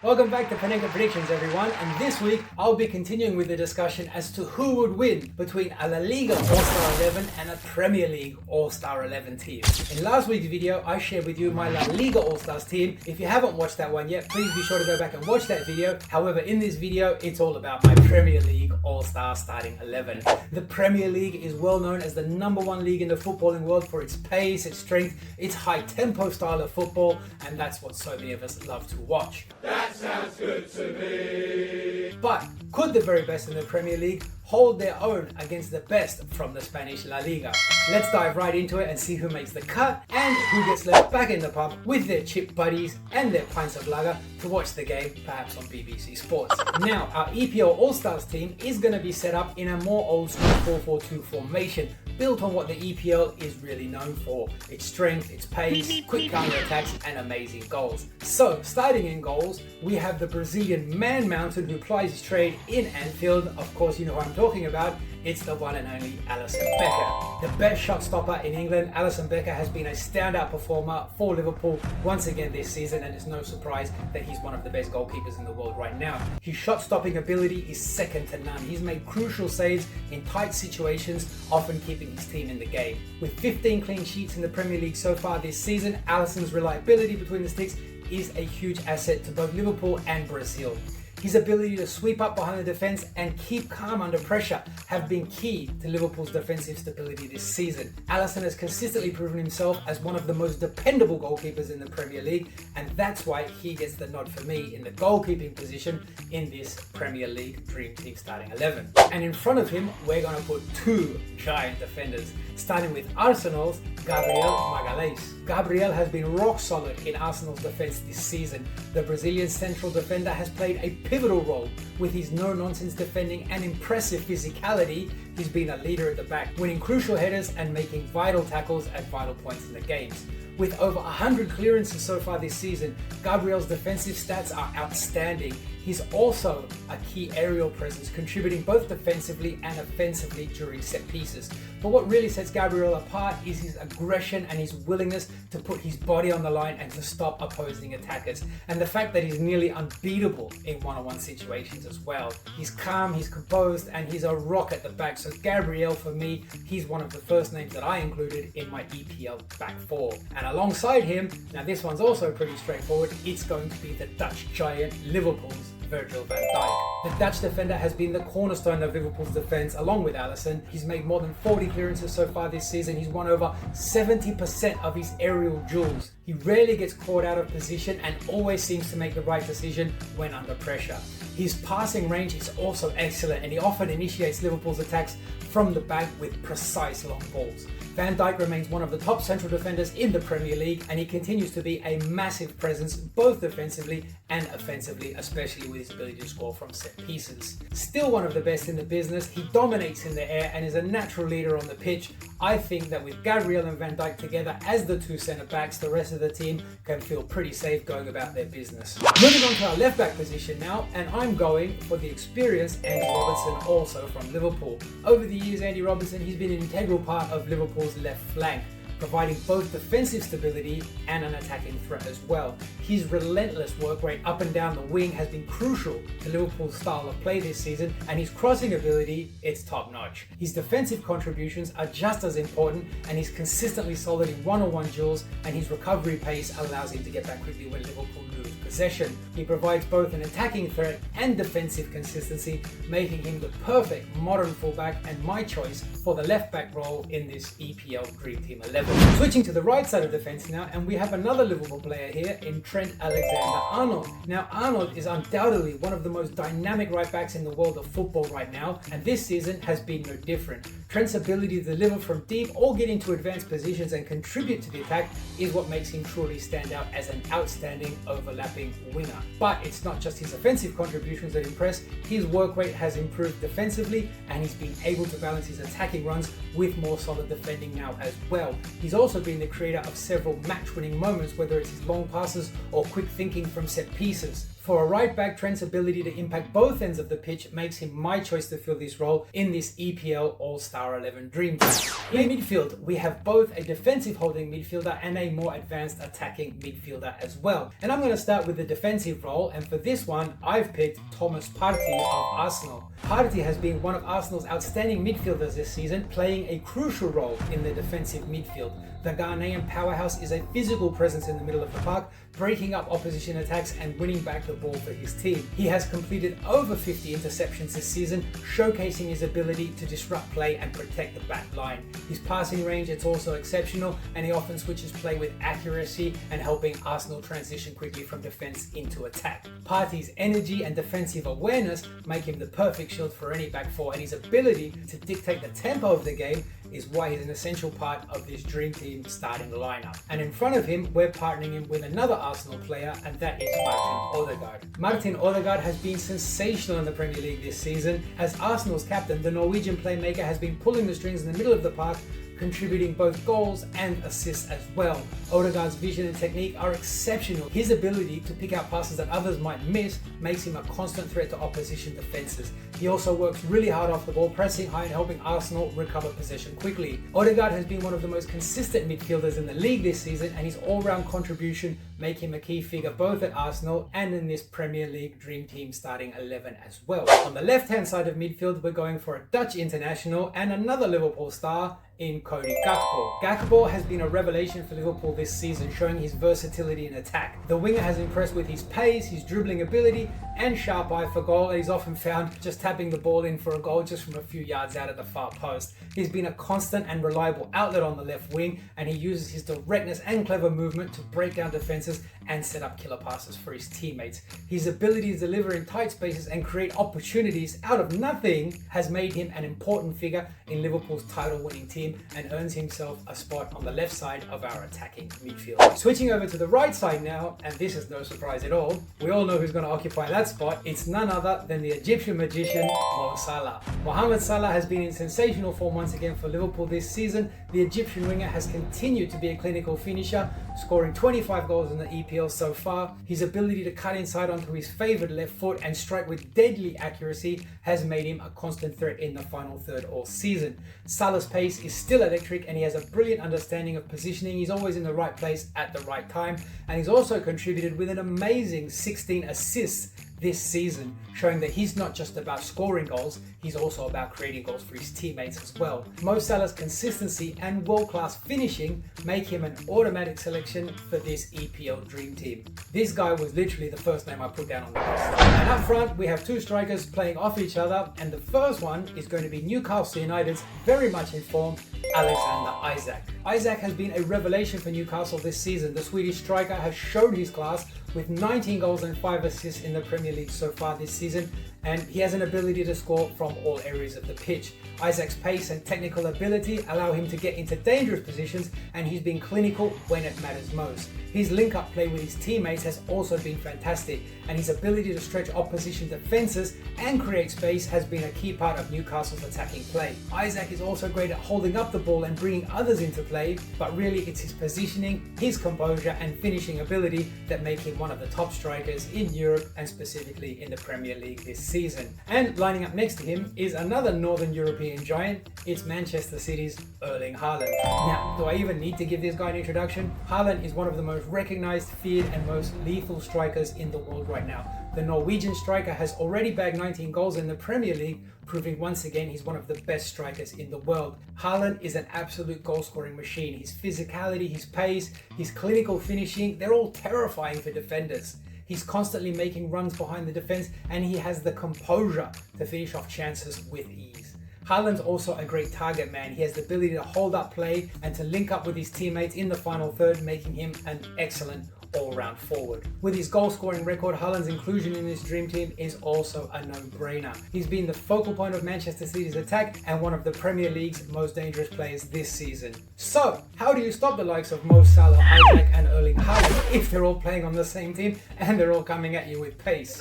Welcome back to Panenka Predictions, everyone, and this week I'll be continuing with the discussion as to who would win between a La Liga All-Star 11 and a Premier League All-Star 11 team. In last week's video, I shared with you my La Liga All-Stars team. If you haven't watched that one yet, please be sure to go back and watch that video. However, in this video, it's all about my Premier League All-Star starting 11. The Premier League is well known as the #1 league in the footballing world for its pace, its strength, its high-tempo style of football, and that's what so many of us love to watch. That sounds good to me. But could the very best in the Premier League hold their own against the best from the Spanish La Liga? Let's dive right into it and see who makes the cut and who gets left back in the pub with their chip buddies and their pints of lager to watch the game, perhaps on BBC Sports. Now, our EPL All-Stars team is going to be set up in a more old-school 4-4-2 formation, built on what the EPL is really known for: its strength, its pace, quick counter-attacks, and amazing goals. So, starting in goals, we have the Brazilian man mountain who plies his trade in Anfield. Of course, you know who I'm talking about. It's the one and only Alisson Becker. The best shot stopper in England, Alisson Becker has been a standout performer for Liverpool once again this season, and it's no surprise that he's one of the best goalkeepers in the world right now. His shot stopping ability is second to none. He's made crucial saves in tight situations, often keeping his team in the game. With 15 clean sheets in the Premier League so far this season, Alisson's reliability between the sticks is a huge asset to both Liverpool and Brazil. His ability to sweep up behind the defence and keep calm under pressure have been key to Liverpool's defensive stability this season. Alisson has consistently proven himself as one of the most dependable goalkeepers in the Premier League, and that's why he gets the nod for me in the goalkeeping position in this Premier League Dream Team starting 11. And in front of him, we're going to put two giant defenders, starting with Arsenal's Gabriel Magalhães. Gabriel has been rock solid in Arsenal's defence this season. The Brazilian central defender has played a pivotal role with his no-nonsense defending and impressive physicality. He's been a leader at the back, winning crucial headers and making vital tackles at vital points in the games. With over 100 clearances so far this season, Gabriel's defensive stats are outstanding. He's also a key aerial presence, contributing both defensively and offensively during set pieces. But what really sets Gabriel apart is his aggression and his willingness to put his body on the line and to stop opposing attackers. And the fact that he's nearly unbeatable in one-on-one situations as well. He's calm, he's composed, and he's a rock at the back. So Gabriel, for me, he's one of the first names that I included in my EPL back four. And alongside him, now this one's also pretty straightforward, it's going to be the Dutch giant Liverpool's Virgil van Dijk. The Dutch defender has been the cornerstone of Liverpool's defence along with Alisson. He's made more than 40 clearances so far this season. He's won over 70% of his aerial duels. He rarely gets caught out of position and always seems to make the right decision when under pressure. His passing range is also excellent, and he often initiates Liverpool's attacks from the back with precise long balls. Van Dijk remains one of the top central defenders in the Premier League, and he continues to be a massive presence both defensively and offensively, especially with his ability to score from set pieces. Still one of the best in the business, he dominates in the air and is a natural leader on the pitch. I think that with Gabriel and Van Dijk together as the two centre backs, the rest of the team can feel pretty safe going about their business. Moving on to our left back position now, and I'm going for the experienced Andy Robertson, also from Liverpool. Over the years, Andy Robertson, he's been an integral part of Liverpool's left flank, providing both defensive stability and an attacking threat as well. His relentless work rate up and down the wing has been crucial to Liverpool's style of play this season, and his crossing ability, it's top notch. His defensive contributions are just as important, and he's consistently solid in one-on-one duels, and his recovery pace allows him to get back quickly when Liverpool lose possession. He provides both an attacking threat and defensive consistency, making him the perfect modern fullback and my choice for the left back role in this EPL Dream Team 11. Switching to the right side of defence now, and we have another Liverpool player here in Trent Alexander-Arnold. Now, Arnold is undoubtedly one of the most dynamic right backs in the world of football right now, and this season has been no different. Trent's ability to deliver from deep or get into advanced positions and contribute to the attack is what makes him truly stand out as an outstanding overlapping winger. But it's not just his offensive contributions that impress. His work rate has improved defensively, and he's been able to balance his attacking runs with more solid defending now as well. He's also been the creator of several match-winning moments, whether it's his long passes or quick thinking from set pieces. For a right back, Trent's ability to impact both ends of the pitch makes him my choice to fill this role in this EPL All-Star 11 Dream Team. In midfield, we have both a defensive holding midfielder and a more advanced attacking midfielder as well. And I'm going to start with the defensive role, and for this one, I've picked Thomas Partey of Arsenal. Partey has been one of Arsenal's outstanding midfielders this season, playing a crucial role in the defensive midfield. The Ghanaian powerhouse is a physical presence in the middle of the park, breaking up opposition attacks and winning back the ball for his team. He has completed over 50 interceptions this season, showcasing his ability to disrupt play and protect the back line. His passing range is also exceptional, and he often switches play with accuracy and helping Arsenal transition quickly from defense into attack. Partey's energy and defensive awareness make him the perfect shield for any back four, and his ability to dictate the tempo of the game is why he's an essential part of this Dream Team starting lineup. And in front of him, we're partnering him with another Arsenal player, and that is Martin Odegaard. Martin Odegaard has been sensational in the Premier League this season. As Arsenal's captain, the Norwegian playmaker has been pulling the strings in the middle of the park, contributing both goals and assists as well. Odegaard's vision and technique are exceptional. His ability to pick out passes that others might miss makes him a constant threat to opposition defenses. He also works really hard off the ball, pressing high and helping Arsenal recover possession quickly. Odegaard has been one of the most consistent midfielders in the league this season, and his all-round contribution make him a key figure both at Arsenal and in this Premier League Dream Team starting 11 as well. On the left-hand side of midfield, we're going for a Dutch international and another Liverpool star in Cody Gakpo. Gakpo has been a revelation for Liverpool this season, showing his versatility in attack. The winger has impressed with his pace, his dribbling ability, and sharp eye for goal, and he's often found just tapping the ball in for a goal just from a few yards out at the far post. He's been a constant and reliable outlet on the left wing, and he uses his directness and clever movement to break down defenses and set up killer passes for his teammates. His ability to deliver in tight spaces and create opportunities out of nothing has made him an important figure in Liverpool's title-winning team and earns himself a spot on the left side of our attacking midfield. Switching over to the right side now, and this is no surprise at all, we all know who's going to occupy that spot. It's none other than the Egyptian magician, Mo Salah. Mohamed Salah has been in sensational form once again for Liverpool this season. The Egyptian winger has continued to be a clinical finisher, scoring 25 goals in the EPL so far. His ability to cut inside onto his favoured left foot and strike with deadly accuracy has made him a constant threat in the final third all season. Salah's pace is still electric, and he has a brilliant understanding of positioning. He's always in the right place at the right time, and he's also contributed with an amazing 16 assists this season, showing that he's not just about scoring goals, he's also about creating goals for his teammates as well. Mo Salah's consistency and world-class finishing make him an automatic selection for this EPL Dream Team. This guy was literally the first name I put down on the list. And up front, we have two strikers playing off each other, and the first one is going to be Newcastle United's very much in form, Alexander Isak. Isak has been a revelation for Newcastle this season. The Swedish striker has shown his class with 19 goals and 5 assists in the Premier League so far this season, and he has an ability to score from all areas of the pitch. Isak's pace and technical ability allow him to get into dangerous positions, and he's been clinical when it matters most. His link-up play with his teammates has also been fantastic, and his ability to stretch opposition defenses and create space has been a key part of Newcastle's attacking play. Isak is also great at holding up the ball and bringing others into play, but really it's his positioning, his composure and finishing ability that make him one of the top strikers in Europe and specifically in the Premier League this season. And lining up next to him is another Northern European giant. It's Manchester City's Erling Haaland. Now, do I even need to give this guy an introduction? Haaland is one of the most recognized, feared and most lethal strikers in the world right now. The Norwegian striker has already bagged 19 goals in the Premier League, proving once again he's one of the best strikers in the world. Haaland is an absolute goal-scoring machine. His physicality, his pace, his clinical finishing, they're all terrifying for defenders. He's constantly making runs behind the defense, and he has the composure to finish off chances with ease. Haaland's also a great target man. He has the ability to hold up play and to link up with his teammates in the final third, making him an excellent all-round forward. With his goal-scoring record, Haaland's inclusion in this dream team is also a no-brainer. He's been the focal point of Manchester City's attack and one of the Premier League's most dangerous players this season. So, how do you stop the likes of Mo Salah, Isak and Erling Haaland if they're all playing on the same team and they're all coming at you with pace?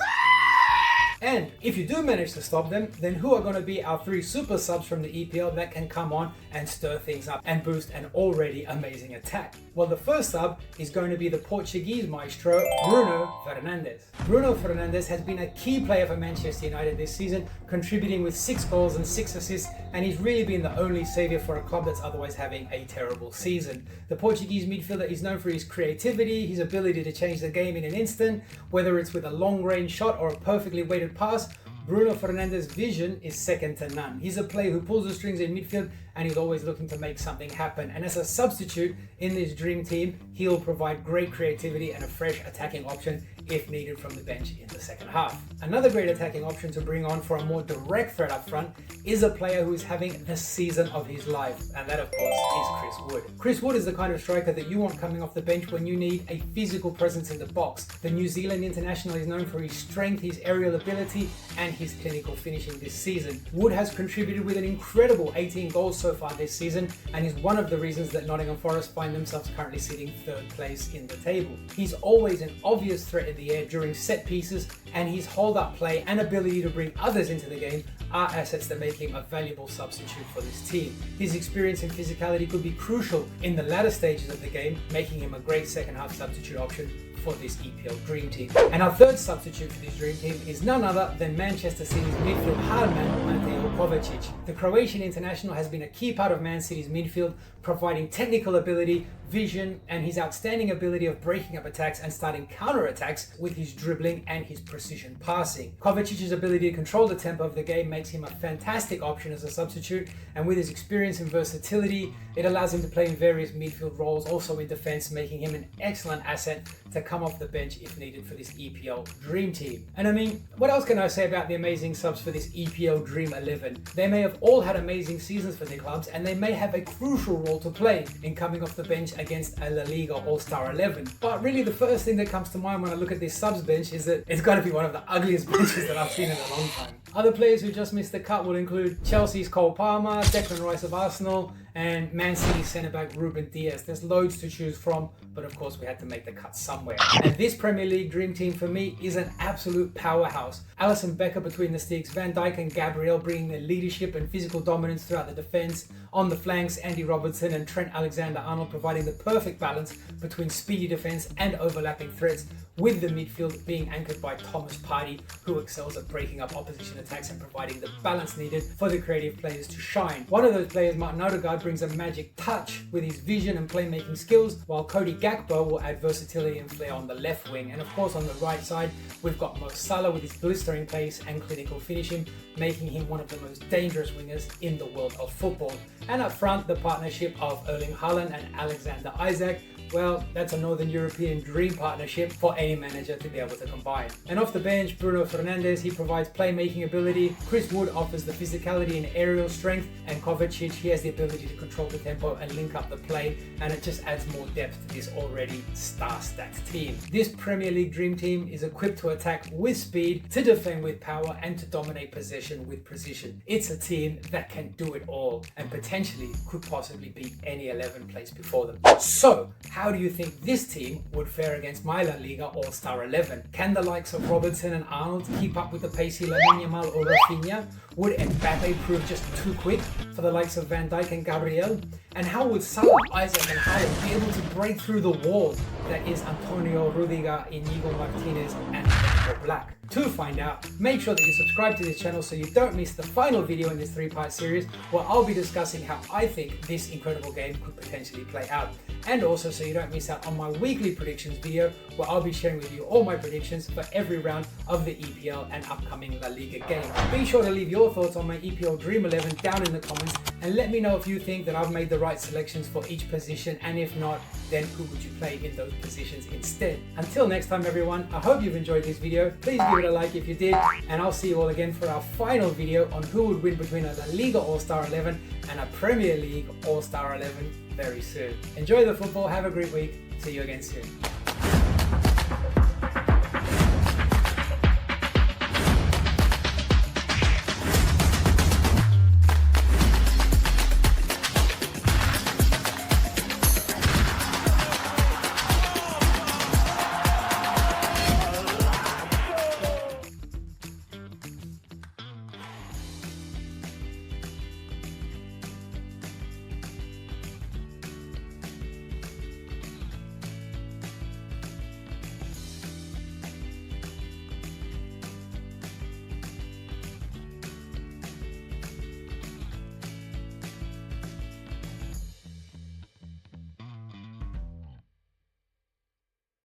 And if you do manage to stop them, then who are going to be our 3 super subs from the EPL that can come on and stir things up and boost an already amazing attack? Well, the first sub is going to be the Portuguese maestro, Bruno Fernandes. Bruno Fernandes has been a key player for Manchester United this season, contributing with 6 goals and 6 assists, and he's really been the only saviour for a club that's otherwise having a terrible season. The Portuguese midfielder is known for his creativity, his ability to change the game in an instant, whether it's with a long-range shot or a perfectly weighted pass. Bruno Fernandes' vision is second to none. He's a player who pulls the strings in midfield and he's always looking to make something happen. And as a substitute in this dream team, he'll provide great creativity and a fresh attacking option if needed from the bench in the second half. Another great attacking option to bring on for a more direct threat up front is a player who is having the season of his life, and that of course is Chris Wood. Chris Wood is the kind of striker that you want coming off the bench when you need a physical presence in the box. The New Zealand international is known for his strength, his aerial ability, and his clinical finishing this season. Wood has contributed with an incredible 18 goals so far this season and is one of the reasons that Nottingham Forest find themselves currently sitting 3rd place in the table. He's always an obvious threat in the air during set pieces, and his hold-up play and ability to bring others into the game are assets that make him a valuable substitute for this team. His experience and physicality could be crucial in the latter stages of the game, making him a great second half substitute option for this EPL Dream Team. And our 3rd substitute for this Dream Team is none other than Manchester City's midfield hardman, Mateo Kovacic. The Croatian international has been a key part of Man City's midfield, providing technical ability, vision, and his outstanding ability of breaking up attacks and starting counter-attacks with his dribbling and his precision passing. Kovacic's ability to control the tempo of the game makes him a fantastic option as a substitute, and with his experience and versatility, it allows him to play in various midfield roles, also in defense, making him an excellent asset to come off the bench if needed for this EPL Dream Team. And I mean, what else can I say about the amazing subs for this EPL Dream 11? They may have all had amazing seasons for their clubs, and they may have a crucial role to play in coming off the bench against a La Liga All-Star 11. But really the first thing that comes to mind when I look at this subs bench is that it's got to be one of the ugliest benches that I've seen in a long time. Other players who just missed the cut will include Chelsea's Cole Palmer, Declan Rice of Arsenal, and Man City centre-back Ruben Dias. There's loads to choose from, but of course we had to make the cut somewhere. And this Premier League Dream Team for me is an absolute powerhouse. Alisson Becker between the sticks, Van Dijk and Gabriel bringing their leadership and physical dominance throughout the defence. On the flanks, Andy Robertson and Trent Alexander-Arnold providing the perfect balance between speedy defence and overlapping threats, with the midfield being anchored by Thomas Partey, who excels at breaking up opposition attacks and providing the balance needed for the creative players to shine. One of those players, Martin Odegaard, brings a magic touch with his vision and playmaking skills, while Cody Gakpo will add versatility and flair on the left wing. And of course on the right side, we've got Mo Salah with his blistering pace and clinical finishing, making him one of the most dangerous wingers in the world of football. And up front, the partnership of Erling Haaland and Alexander Isak, well, that's a Northern European dream partnership for any manager to be able to combine. And off the bench, Bruno Fernandes, he provides playmaking ability, Chris Wood offers the physicality and aerial strength, and Kovacic, he has the ability to control the tempo and link up the play, and it just adds more depth to this already star-stacked team. This Premier League Dream Team is equipped to attack with speed, to defend with power, and to dominate possession with precision. It's a team that can do it all, and potentially could possibly beat any 11 placed before them. So, how do you think this team would fare against my La Liga All-Star 11? Can the likes of Robertson and Arnold keep up with the pacey Lamine Yamal or Rafinha? Would Mbappe prove just too quick for the likes of Van Dijk and Gabriel? And how would Salah, Isaac and Haaland be able to break through the wall that is Antonio Rudiger, Inigo Martinez and Pedro Black? To find out, make sure that you subscribe to this channel so you don't miss the final video in this 3-part series where I'll be discussing how I think this incredible game could potentially play out. And also so you don't miss out on my weekly predictions video where I'll be sharing with you all my predictions for every round of the EPL and upcoming La Liga games. Be sure to leave your thoughts on my EPL Dream 11 down in the comments and let me know if you think that I've made the right selections for each position, and if not, then who would you play in those positions instead? Until next time everyone, I hope you've enjoyed this video. Please give it a like if you did, and I'll see you all again for our final video on who would win between a La Liga All-Star 11 and a Premier League All-Star 11 very soon. Enjoy the football, have a great week, see you again soon.